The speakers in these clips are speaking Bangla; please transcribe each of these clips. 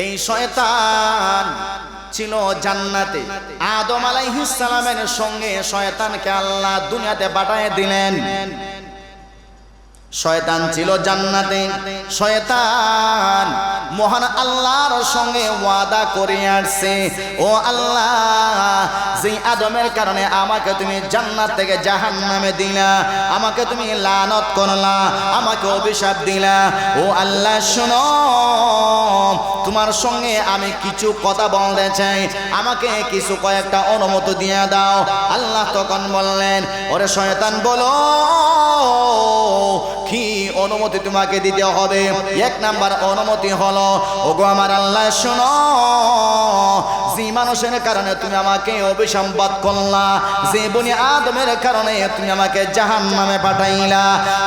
এই শয়তান ছিল জান্নাতে। আদম আলাইহিস সালামের সঙ্গে শয়তানকে আল্লাহ দুনিয়াতে পাঠিয়ে দিলেন। শয়তান ছিল জান্নাতে। শয়তান মহান আল্লাহর সঙ্গে ওয়াদা করে আসছে, ও আল্লাহ, যে আদমের কারণে আমাকে তুমি জান্নাত থেকে জাহান্নামে দিলা, আমাকে তুমি লানত করলা, আমাকে অভিশাপ দিলা, ও আল্লাহ শোনো, তোমার সঙ্গে আমি কিছু কথা বলতে চাই, আমাকে কিছু কয়েকটা অনুমতি দিয়ে দাও। আল্লাহ তখন বললেন, ওরে শয়তান, বলো কি অনুমতি তোমাকে দিতে হবে। এক নাম্বার অনুমতি হলো, ওগো আমার আল্লাহ শোনো, যে মানুষের কারণে তুমি আমাকে অভিসম্পাদ করলা, যে বনি আদমের কারণে তুমি আমাকে জাহান্নামে পাঠাইলা,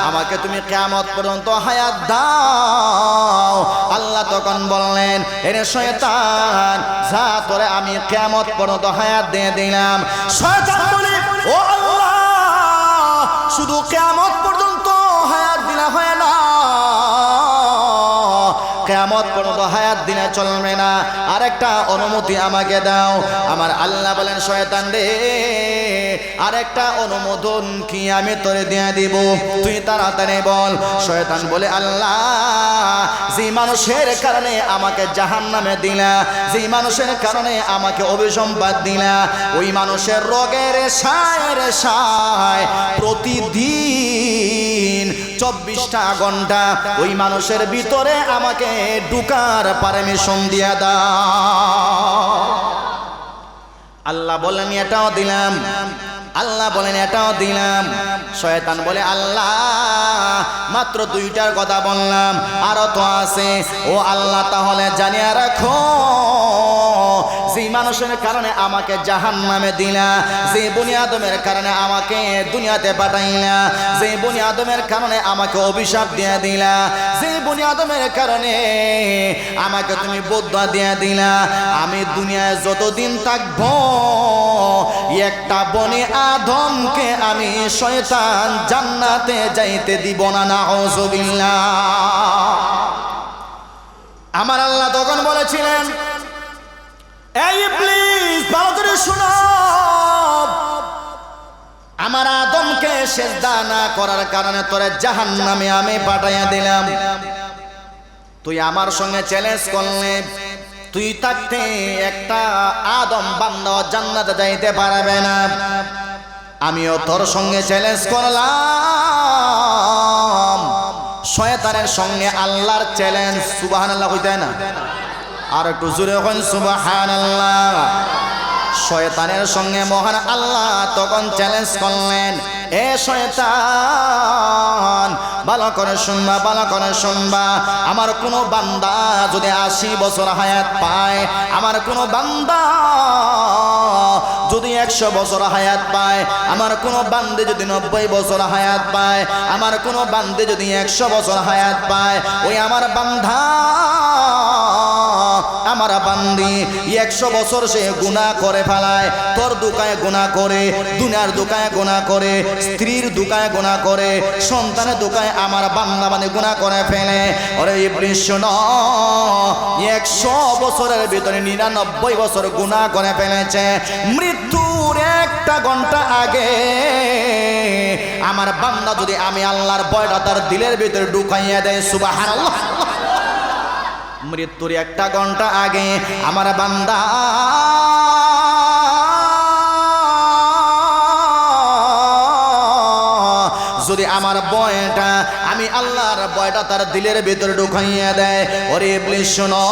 আমাকে তুমি কিয়ামত পর্যন্ত হায়াত দাও। আল্লাহ তখন বললেন, এরে শয়তান, যা তোরে আমি কিয়ামত পর্যন্ত হায়াত দিয়ে দিলাম। শয়তান বলে, ও আল্লাহ, শুধু কিয়ামত পর্যন্ত হায়াত দিলে হয় না, কিয়ামত পর্যন্ত হায়াত দিলে চলবে না, আরেকটা অনুমতি আমাকে দাও। আমার আল্লাহ বলেন, শয়তান রে, আরেকটা অনুমোদন কি আমি তোরে দিয়ে দিব, তুই তাড়াতাড়ি বল। শয়তান বলে, আল্লাহ, যে মানুষের কারণে আমাকে জাহান্নামে দিলা, যে মানুষের কারণে আমাকে অভিসম্পাদ দিলা, ওই মানুষের রোগের সায় প্রতিদিন 24টা ঘন্টা ওই মানুষের ভিতরে আমাকে ঢুকার পারমিশন দিয়া দাও। আল্লাহ বলেন, এটাও দিলাম। আল্লাহ বলেন, এটাও দিলাম। শয়তান বলে, আল্লাহ, মাত্র 2টার কথা বললাম, আরো তো আছে। ও আল্লাহ, তাহলে জানিয়ে রাখো, যে মানুষের কারণে আমাকে জাহান্নামে দিলা, যে বনি আদমের কারণে আমাকে দুনিয়াতে পাঠাইলা, যে বনি আদমের কারণে আমাকে অভিশাপ দিয়ে দিলা, যে বনি আদমের কারণে আমাকে তুমি বদদুয়া দিয়ে দিলা, আমি দুনিয়ায় যতদিন থাকবো একটা বনি আদমকে আমি শয়তান জান্নাতে যাইতে দিব না। নাউযুবিল্লাহ। আমার আল্লাহ তখন বলেছিলেন, এই ইবলিস, ভালো করে শুনো, আমার আদমকে সিজদা না করার কারণে তোরে জাহান্নামে আমি পাঠাইয়া দিলাম। তুই আমার সঙ্গে চ্যালেঞ্জ করলে, তুই থাকতে একটা আদম বান্দা জান্নাতে যাইতে পারবে না। আমিও তোর সঙ্গে চ্যালেঞ্জ করলাম। শয়তানের সঙ্গে আল্লাহর চ্যালেঞ্জ। সুবহানাল্লাহ কইতে না? আর একটু জোরে কইন সুবহানাল্লাহ। শয়তানের সঙ্গে মহান আল্লাহ তখন চ্যালেঞ্জ করলেন, এ শয়তান, ভালো করে শুনবা, ভালো করে শুনবা, আমার কোনো বান্দা যদি 80 বছর হায়াত পায়, আমার কোনো বান্দা যদি 100 বছর হায়াত পায়, আমার কোনো বান্দে যদি 90 বছর হায়াত পায়, আমার কোনো বান্দে যদি 100 বছর হায়াত পায়, ওই আমার বান্দা, আমার বান্দি 100 বছর সে গুনাহ করে ফেলায়, তোর দুকায় গুনাহ করে, দুনিয়ার দুকায় গুনাহ করে, স্ত্রীর দুকায় গুনাহ করে, সন্তানের দুকায় আমার বান্দা মানে গুনাহ করে ফেলে। ওরে ইবলিস শোনো, 100 বছরের ভিতরে 99 বছর গুনাহ করে ফেলেছে। মৃত্যুর 1টা ঘন্টা আগে আমার বান্দা যদি আমি আল্লাহর ভয়টা তার দিলের ভিতরে ঢুকাইয়া দেয়, সুবহানাল্লাহ, মৃত্যুর 1টা ঘন্টা আগে আমার বান্দা যদি আমার বয়টা, আমি আল্লাহর বয়টা তার দিলের ভিতরে ঢুকাইয়া দেয়, ওরে ইবলিস শোনো,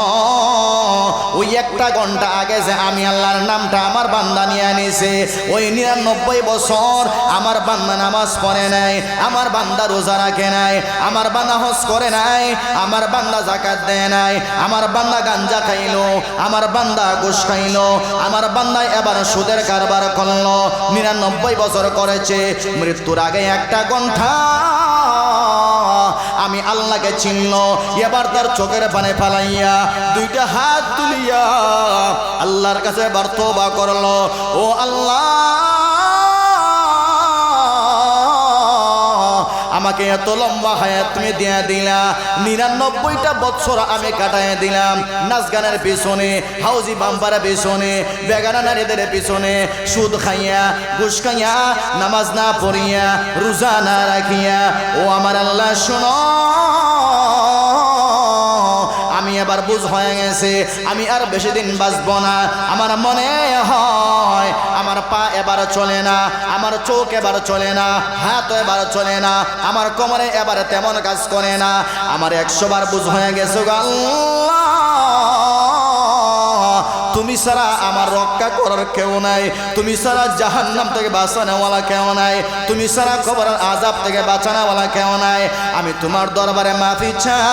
ওই 1টা ঘন্টা আগে যে আমি আল্লাহর নামটা আমার বান্দা নিয়ে আনিছে, ওই 99 বছর আমার বান্দা নামাজ পড়ে নাই, আমার বান্দা রোজা রাখে নাই, আমার বান্দা হজ করে নাই, আমার বান্দা যাকাত দেয় নাই, আমার বান্দা গাঞ্জা খাইলো, আমার বান্দা ঘুষ খাইলো, আমার বান্দা এবার সুদের কারবার করলো, 99 বছর করেছে। মৃত্যুর আগে 1টা ঘন্টা আমি আল্লাহকে চিনল, এবার তার চোখের পানে ফালাইয়া 2টা হাত তুলিয়া আল্লাহর কাছে এবার তওবা করলো, ও আল্লাহ, আমাকে এত লম্বা হায়াত তুমি দিয়ে দিলা, 99টা বছর আমি কাটায় দিলাম নাচ গানের পিছনে, হাউজি বাম্পারের পিছনে, বেগানা নারীদের পিছনে, সুদ খাইয়া ঘুষ খাইয়া, নামাজ না পড়িয়া, রোজা না রাখিয়া। ও আমার আল্লাহ শোনো, আমি এবার বুঝ হয়ে গেছে, আমি আর বেশি দিন বাঁচব না। আমার মনে হয় আমার পা এবার চলে না, আমার চোখ এবার চলে না, হাত এবার চলে না, আমার কোমরে এবার তেমন কাজ করে না। আমার 100 বার বুঝ হয়ে গেছে আল্লাহ, তুমি ছাড়া আমার রক্ষা করার কেউ নাই, তুমি ছাড়া জাহান্নাম থেকে বাঁচানোওয়ালা কেউ নাই, তুমি ছাড়া কবরের আযাব থেকে বাঁচানোওয়ালা কেউ নাই। আমি তোমার দরবারে মাফি চাই,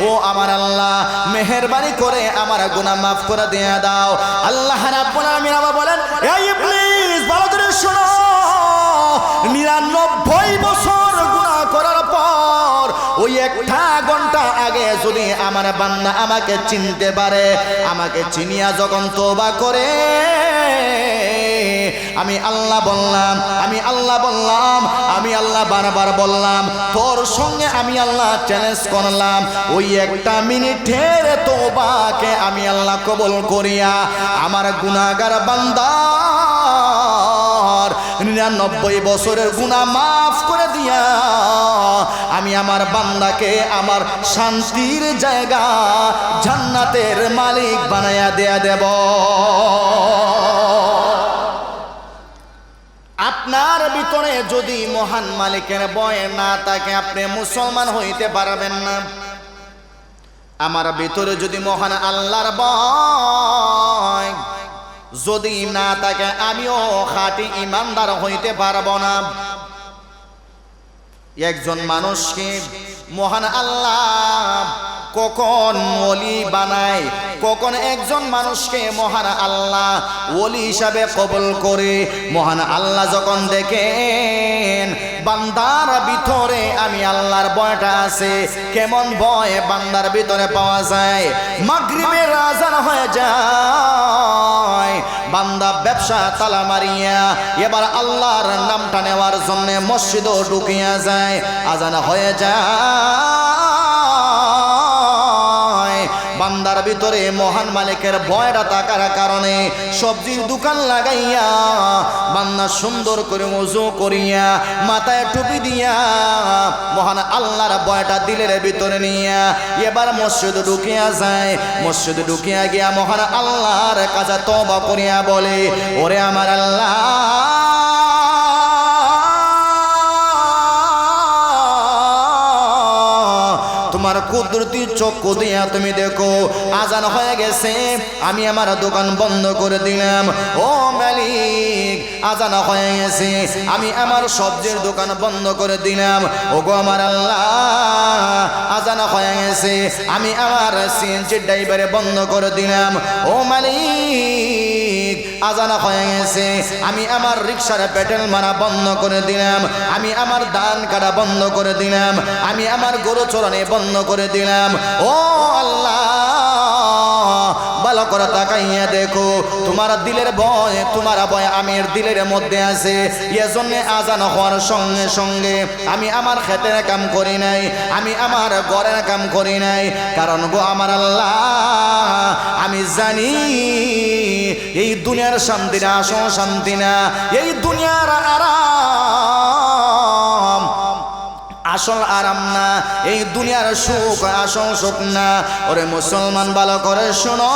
ও আমার আল্লাহ মেহেরবানি করে আমার গুনাহ মাফ করে দিয়ে দাও। আল্লাহ রাব্বুল আলামিন আবার বলেন, এই ইবলিস ভালো করে শোনো, 99 বছর গুনাহ করার পর ওই একটা ঘন্টা আগে যদি আমার বান্দা আমাকে চিনতে পারে, আমাকে চিনিয়া যখন তওবা করে, আমি আল্লাহ বললাম, আমি আল্লাহ বললাম, আমি আল্লাহ বারবার বললাম, তোর সঙ্গে আমি আল্লাহ চ্যালেঞ্জ করলাম, ওই একটা মিনিটের তওবাকে আমি আল্লাহ কবুল করিয়া আমার গুনাহগার বান্দা 99 বছরের গুনাহ মাফ করে দিয়া আমি আমার বান্দাকে আমার শান্তির জায়গা জান্নাতের মালিক বানায়া দেয়া দেব। আপনার ভিতরে যদি মহান মালিকের ভয় না থাকে, আপনি মুসলমান হইতে পারবেন না। আমার ভিতরে যদি মহান আল্লাহর ভয় যদি না থাকে, আমিও খাঁটি ইমানদার হইতে পারবো না। একজন মানুষকে মহান আল্লাহ কখন ওলি বানায়, কখন একজন মানুষকে মহান আল্লাহ ওলি হিসাবে কবুল করে, মহান আল্লাহ যখন দেখেন বান্দার ভিতরে আমি আল্লাহর ভয়টা আছে, কেমন ভয় বান্দার ভিতরে পাওয়া যায়। মাগরিবের আযান হয়ে যায়, বান্দা ব্যবসা তালা মারিয়া এবার আল্লাহর নামটা নেওয়ার জন্য মসজিদও ঢুকিয়া যায়, আযান হয়ে যায়। বান্দার ভিতরে মহান মালিকের ভয়টা থাকার কারণে সবজির দোকান লাগাইয়া বান্দা সুন্দর করে ওযু করিয়া মাথায় টুপি দিয়া মহান আল্লাহর ভয়টা দিলের ভিতরে নিয়া এবার মসজিদে ঢুকিয়া যায়। মসজিদে ঢুকিয়া গিয়া মহান আল্লাহর কাছে তওবা করিয়া বলে, ওরে আমার আল্লাহ, তোমার কুদরতি চক্ষু দিয়া তুমি দেখো আযান হয়ে গেছে, আমি আমার দোকান বন্ধ করে দিলাম। ও মালিক, আযান হয়ে গেছে, আমি আমার সবজির দোকান বন্ধ করে দিলাম। ও গো আমার আল্লাহ, আযান হয়ে গেছে, আমি আমার সিএনজি ড্রাইভারে বন্ধ করে দিলাম। ও মালিক, আযান হয়ে গেছে, আমি আমার রিকশার পেট্রোল মারা বন্ধ করে দিলাম, আমি আমার ধান কাটা বন্ধ করে দিলাম, আমি আমার গরু চড়ানো বন্ধ করে দিলাম। ও আল্লাহ, ভালো করে তাকাইয়া দেখো, তোমার দিলের ভয়, তোমার ভয় আমির দিলের মধ্যে আছে। এজন্য আযান হওয়ার সঙ্গে সঙ্গে আমি আমার ক্ষেতের কাম করি নাই, আমি আমার ঘরের কাম করি নাই। কারণ গো আমার আল্লাহ, আমি জানি এই দুনিয়ার শান্তি না, আসল শান্তি না, এই দুনিয়ার আরাম আসল আরাম না, এই দুনিয়ার সুখ আসল সুখ না। ওরে মুসলমান, ভালো করে শোনো,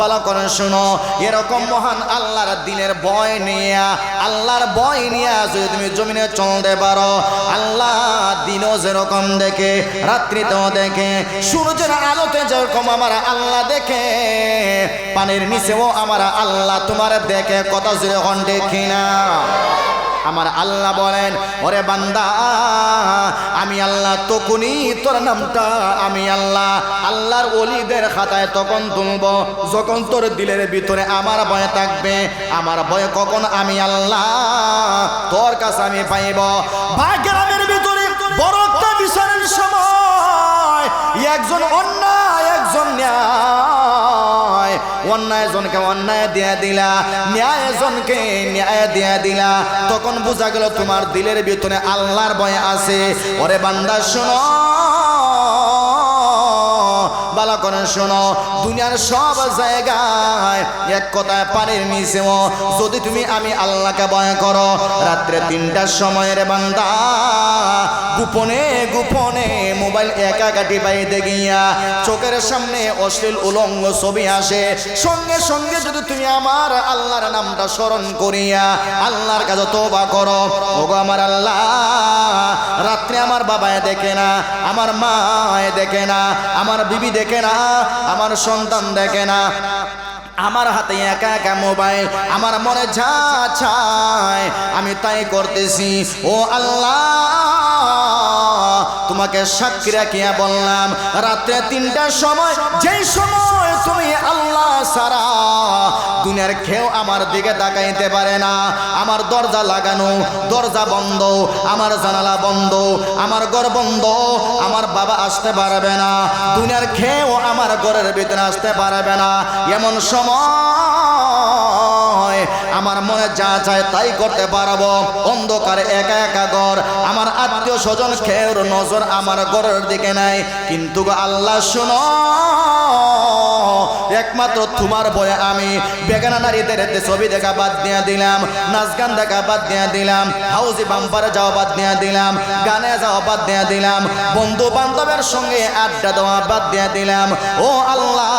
ভালো করে শোনো, এরকম মহান আল্লাহর দিনের ভয় নিয়া, আল্লাহর ভয় নিয়া যদি তুমি জমিনে চলতে পারো, আল্লাহ দিনও যেরকম দেখে, রাত্রিতেও দেখে, সূর্যের আলোতে যেরকম আমার আল্লাহ দেখে, পানির নিচেও আমার আল্লাহ তোমার দেখে, কথা যেরকম দেখি না। আমার আল্লাহ বলেন, ওরে বান্দা, আমি আল্লাহ তখনই তোর নামটা আমি আল্লাহ আল্লাহর ওলিদের খাতায় তখন তুলব যখন তোর দিলের ভিতরে আমার ভয় থাকবে। আমার ভয় কখন আমি আল্লাহ তোর কাছে আমি পাইব। গ্রামের ভিতরে বড় একটা বিচারের সময় একজন অন্যায় একজন ন্যায়, অন্যায় জনকে অন্যায় দিয়ে দিলা, ন্যায় জনকে ন্যায় দিয়ে দিলা, তখন বোঝা গেল তোমার দিলের ভিতরে আল্লাহর ভয় আছে। ওরে বান্দা শোনো, ভালো করে শোনো, দুনিয়ার সব জায়গায় এক কথায় পানির নিচেও যদি তুমি আমি আল্লাহকে ভয় করো, রাত্রে 3টার সময়ের বান্দা গোপনে গোপনে মোবাইল একাকাটি পাইতে গিয়া চোখের সামনে অশ্লীল উলঙ্গ ছবি আসে, সঙ্গে সঙ্গে যদি তুমি আমার আল্লাহর নামটা স্মরণ করিয়া আল্লাহর কাছে তওবা করো, ওগো আমার আল্লাহ, রাত্রে আমার বাবায় দেখে না, আমার মায় দেখে না, আমার বিবি দেখে না, আমার সন্তান দেখে না, আমার হাতে একা একা মোবাইল, আমার মনে যা চায় আমি তাই করতেছি। ও আল্লাহ, তোমাকে সাক্ষী রাখিয়া বললাম, রাত্রে 3টার সময়, যেই সময় তুমি আল্লাহ ছাড়া দুনিয়ার কেউ আমার দিকে তাকাইতে পারে না, আমার দরজা লাগানো, দরজা বন্ধ, আমার জানালা বন্ধ, আমার ঘর বন্ধ, আমার বাবা আসতে পারবে না, দুনিয়ার কেউ আমার ঘরের ভিতরে আসতে পারবে না, এমন সময় আমার মনে যা চায় তাই করতে পারবো। অন্ধকারে একা একা ঘর, আমার আত্মীয় স্বজন কেউর নজর আমার ঘরের দিকে নাই, কিন্তু আল্লাহ শোনো, একমাত্র তোমার ভয়ে আমি বেগানা নারীদের ছবি দেখা বাদ দিয়ে দিলাম, নাচ গান দেখা বাদ দিয়ে দিলাম, হাউজি বাম্পারে যাওয়া বাদ দিয়ে দিলাম, গানে যাওয়া বাদ দিয়ে দিলাম, বন্ধু বান্ধবের সঙ্গে আড্ডা দেওয়া বাদ দিয়ে দিলাম। ও আল্লাহ,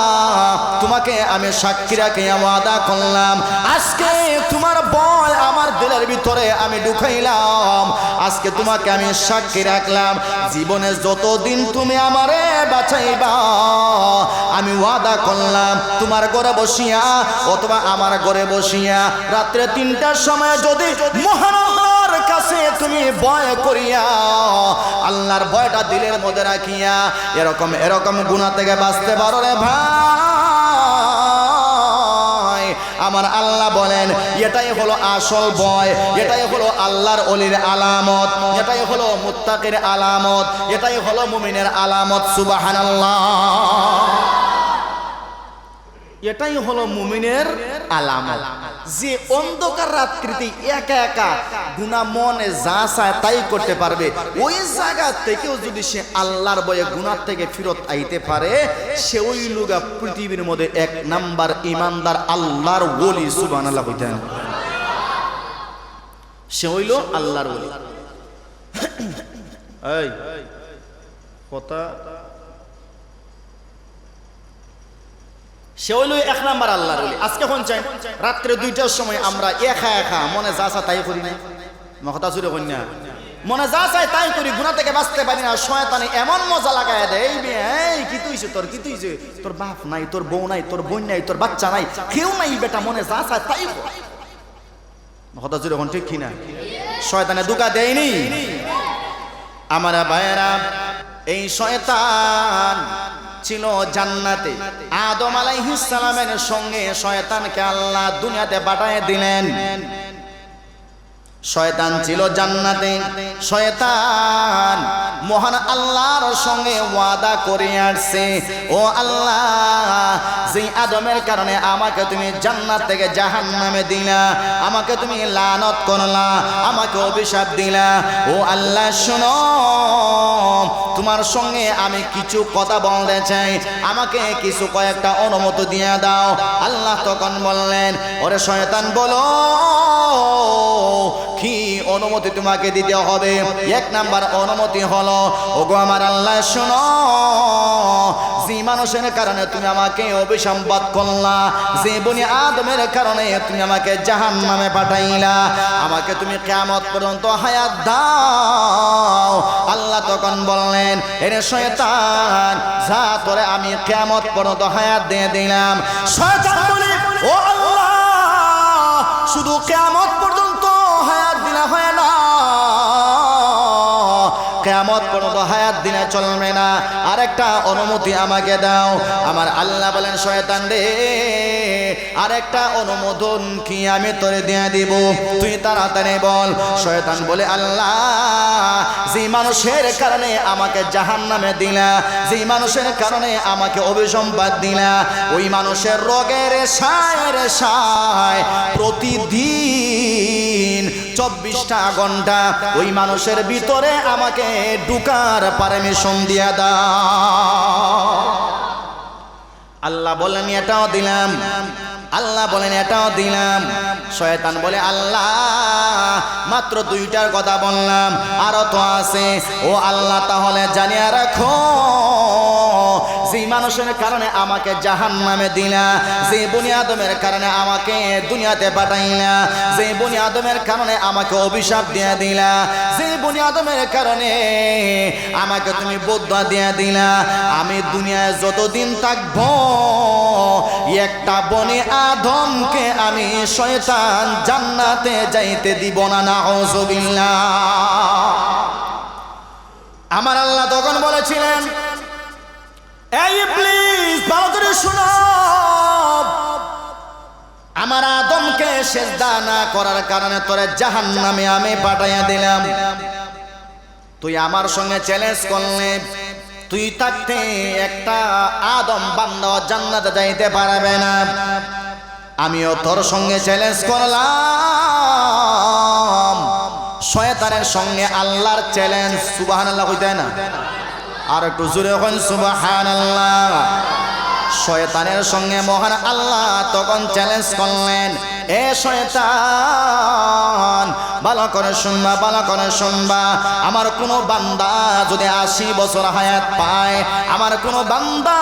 তোমাকে আমি সাক্ষী রাখি ওয়াদা করলাম, আজকে তোমার ভয় আমার দিলের ভিতরে আমি ঢুকাইলাম, আজকে তোমাকে আমি সাক্ষী রাখলাম, জীবনে যতদিন তুমি আমারে বাঁচাইবা আমি ওয়াদা করলাম, তোমার ঘরে বসিয়া অথবা আমার ঘরে বসিয়া রাত্রে 3টার সময় যদি মহান আল্লাহর কাছে তুমি ভয় করিয়া আল্লাহর ভয়টা দিলের মধ্যে রাখিয়া এরকম এরকম গুনাহ থেকে বাঁচতে পারো রে ভাই, আমার আল্লাহ বলেন এটাই হলো আসল ভয়, এটাই হলো আল্লাহর ওলির আলামত, এটাই হলো মুত্তাকির আলামত, এটাই হলো মুমিনের আলামত। সুবহানাল্লাহ, এটাই হলো মুমিনের আলামত, যে অন্ধকার রাত্রিতে একা একা গুনাহ মনে যা চায় তাই করতে পারবে, ওই জায়গা থেকেও যদি সে আল্লাহর ভয়ে গুনাহ থেকে ফিরত আইতে পারে, সে ওই লোকা পৃথিবীর মধ্যে 1 নাম্বার ইমানদার আল্লাহর ওলি। সুবহানাল্লাহ কইতেন, সে হইল আল্লাহর ওলি। এই কথা, সে হইল 1 নাম্বার আল্লাহর ওলি। আজকে কোন চাই রাত্রে 2টার সময় আমরা একা একা মনে যা চায় তাই করি না, কথা জুড়ে করি না, মনে যা চায় তাই করি, গুনাহ থেকে বাঁচতে পারি না, শয়তানি এমন মজা লাগায় দেয়, এই কি তুইছে তোর, কি তুইছে তোর, বাপ নাই, তোর বউ নাই, তোর বোন নাই, তোর বাচ্চা নাই, কেউ নাই, বেটা মনে যা চায় তাই কর, কথা জুড়ে কোন ঠিক কিনা? শয়তানে ধোঁকা দেয়নি আমার ভাইয়েরা। এই শয়তান ছিল জান্নাতে, আদম আলাইহিস সালামের সঙ্গে শয়তানকে আল্লাহ দুনিয়াতে পাঠিয়ে দিলেন। শয়তান ছিল জান্নাতে, শয়তান মহান আল্লাহর সঙ্গে ওয়াদা করে আসছে, ও আল্লাহ, যে আদমের কারণে আমাকে তুমি জান্নাত থেকে জাহান্নামে দিলা, আমাকে তুমি লানত করলা, আমাকে অভিশাপ দিলা, ও আল্লাহ শোনো, তোমার সঙ্গে আমি কিছু কথা বলতে চাই, আমাকে কিছু কয়েকটা অনুমতি দিয়ে দাও। আল্লাহ তখন বললেন, ওরে শয়তান, বলো কি অনুমতি তোমাকে দিতে হবে? 1 নাম্বার অনুমতি হলো, ওগো আমার আল্লাহ শোনো, যে মানুষের কারণে তুমি আমাকে অভিসম্পাদ করলা, যে বনি আদমের কারণে তুমি আমাকে জাহান্নামে পাঠাইলা, আমাকে তুমি কিয়ামত পর্যন্ত হায়াত দাও। আল্লাহ তখন বললেন, এরে শয়তান, যা তোরে আমি কিয়ামত পর্যন্ত হায়াত দিয়ে দিলাম। শয়তান বলে, ও আল্লাহ, শুধু কিয়ামত পর্যন্ত হায়াত দিলা হয় না, কিয়ামত পর্যন্ত হায়াত দিলে চলবে না, আরেকটা অনুমতি আমাকে দাও। আমার আল্লাহ বলেন, শয়তান রে, আরেকটা অনুমোদন কি আমি তোরে দিয়ে দিব, তুই তাড়াতাড়ি বল। শয়তান বলে, আল্লাহ, যে মানুষের কারণে আমাকে জাহান্নামে দিলা, যে মানুষের কারণে আমাকে অভিসম্পাদ দিলা, ওই মানুষের রোগের সায় প্রতিদিন 24টা ঘন্টা ওই মানুষের ভিতরে আমাকে ঢুকার পারমিশন দিয়া দাও। আল্লাহ বলেন এটাও দিলাম, আল্লাহ বলেন এটাও দিলাম। শয়তান বলে, আল্লাহ, মাত্র 2টার কথা বললাম, আরো তো আছে। ও আল্লাহ, তাহলে জানিয়ে রাখো, যে মানুষের কারণে আমাকে জাহান্নামে দিলা, যে বনি আদমের কারণে আমাকে দুনিয়াতে পাঠাইলা, যে বনি আদমের কারণে আমাকে অভিশাপ দিয়ে দিলা, যে বনি আদমের কারণে আমাকে তুমি বদয়া দিয়ে দিলা, আমি দুনিয়ায় যতদিন থাকবো একটা বনি আদমকে আমি শয়তান জান্নাতে যাইতে দিব না। নাউযুবিল্লাহ। আমার আল্লাহ তখন বলেছিলেন, এই ইবলিস, ভালো করে শোনো, আমার আদমকে সিজদা না করার কারণে তোরে জাহান্নামে আমি পাঠাইয়া দিলাম। তুই আমার সঙ্গে চ্যালেঞ্জ করলে, তুই থাকতে একটা আদম বান্দা জান্নাতে যাইতে পারবে না। আমিও তোর সঙ্গে চ্যালেঞ্জ করলাম। শয়তানের সঙ্গে আল্লাহর চ্যালেঞ্জ। সুবহানাল্লাহ কইতে না? আর একটু জোরে বলেন সুবহানাল্লাহ। শয়তানের সঙ্গে মহান আল্লাহ তখন চ্যালেঞ্জ করলেন, এ শয়তান, ভালো করে শুনবা, ভালো করে শুনবা। আমার কোনো বান্দা যদি 80 বছর হায়াত পায়, আমার কোনো বান্দা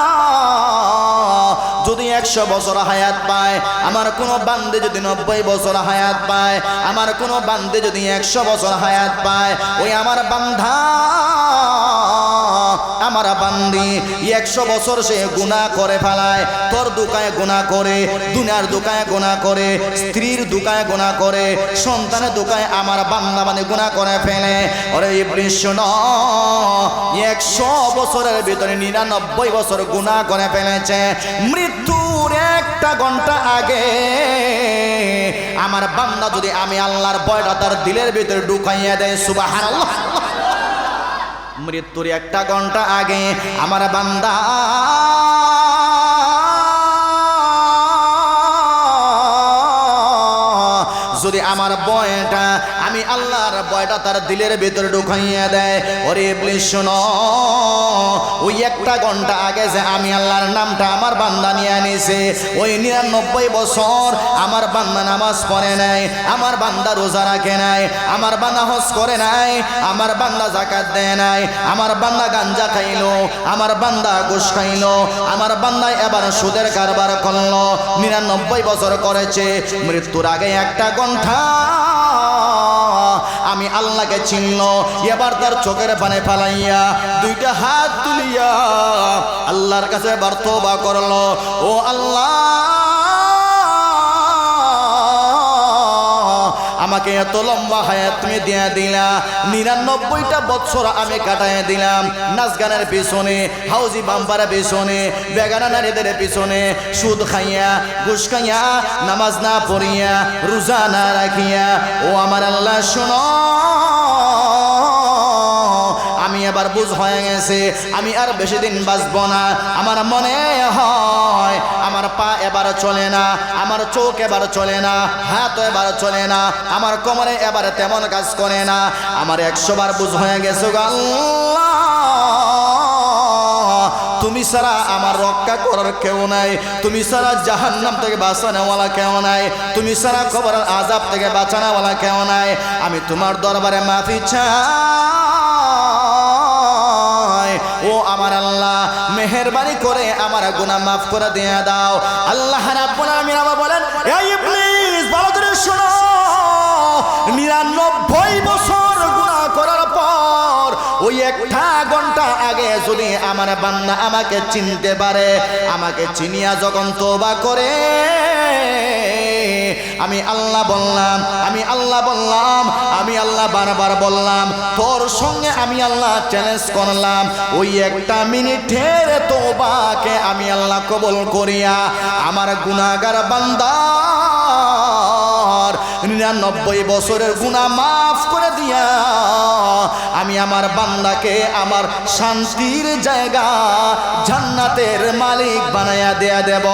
যদি 100 বছর হায়াত পায়, আমার কোনো বান্দে যদি 90 বছর হায়াত পায়, আমার কোনো বান্দে যদি 100 বছর হায়াত পায়, ওই আমার বান্দা, আমার বান্দি 100 বছর সে গুনাহ করে ফেলায়। তোর দুকায় গুনাহ করে, দুনিয়ার দুকায় গুনাহ করে, স্ত্রীর দুকায় গুনাহ করে, সন্তানের দুকায় আমার বান্দা মানে গুনাহ করে ফেলে। ওরে ইবলিস শোনো, 100 বছরের ভিতরে 99 বছর গুনাহ করে ফেলেছে। মৃত্যুর 1 ঘন্টা আগে আমার বান্দা যদি আমি আল্লাহর ভয়টা তার দিলের ভিতরে ঢুকাইয়া দেয়, সুবহানাল্লাহ, মৃত্যুর 1 ঘন্টা আগে আমার বান্দা যদি আমার বয়টা, আমি আল্লাহর বয়টা তার দিলের ভিতরে ঢুকাইয়া দেয়, ওরে ইবলিস শোনো, ওই 1 ঘন্টা আগে যে আমি আল্লাহর নামটা আমার বান্দা নিয়ে আনিছে, ওই 99 বছর আমার বান্দা নামাজ পড়ে নাই, আমার বান্দা রোজা রাখে নাই, আমার বান্দা হজ করে নাই, আমার বান্দা যাকাত দেয় নাই, আমার বান্দা গাঞ্জা খাইলো, আমার বান্দা ঘুষ খাইলো, আমার বান্দা এবার সুদের কারবার করলো, 99 বছর করেছে। মৃত্যুর আগে 1 ঘন্টা আমি আল্লাহকে চিনল। এবার তার চোখের পানে ফালাইয়া 2টা হাত তুলিয়া আল্লাহর কাছে এবার তওবা করলো, ও আল্লাহ, আমাকে এত লম্বা হায়াত তুমি দিয়ে দিলা, 99টা বছর আমি কাটাইয়া দিলাম নাচ গানের পিছনে, হাউজি বাম্পারের পিছনে, বেগানা নারীদের পিছনে, সুদ খাইয়া, ঘুষ খাইয়া, নামাজ না পড়িয়া, রোজা না রাখিয়া। ও আমার আল্লাহ শোনো, আমি এবার বুঝ হয়ে গেছে, আমি আর বেশি দিন বাঁচব না। আমার মনে হয় আমার পা এবার চলে না, আমার চোখ এবার চলে না, হাত এবার চলে না, আমার কোমরে এবার তেমন কাজ করে না। আমার 100 বার বুঝ হয়ে গেছে, আল্লাহ, তুমি ছাড়া আমার রক্ষা করার কেউ নাই, তুমি ছাড়া জাহান্নাম থেকে বাঁচানোওয়ালা কেউ নাই, তুমি ছাড়া কবরের আযাব থেকে বাঁচানোওয়ালা কেউ নাই। আমি তোমার দরবারে মাফি চাই, ও আমার আল্লাহ, মেহেরবানি করে আমার গুনাহ মাফ করে দিয়ে দাও। আল্লাহ রাব্বুল আলামিন আবার বলেন, এই ইবলিস, ভালো করে শোনো, 99 বছর গুনাহ করার পর ওই 1 ঘন্টা আগে যদি আমার বান্দা আমাকে চিনতে পারে, আমাকে চিনিয়া যখন তওবা করে আমি আল্লাহ বললাম, আমি আল্লাহ বললাম, আমি আল্লাহ বারবার বললাম, তোর সঙ্গে আমি আল্লাহ চ্যালেঞ্জ করলাম, ওই একটা মিনিটের তওবাকে আমি আল্লাহ কবুল করিয়া আমার গুনাহগার বান্দা 99 বছরের গুনাহ মাফ করে দিয়া আমি আমার বান্দাকে আমার শান্তির জায়গা জান্নাতের মালিক বানায়া দেয়া দেব।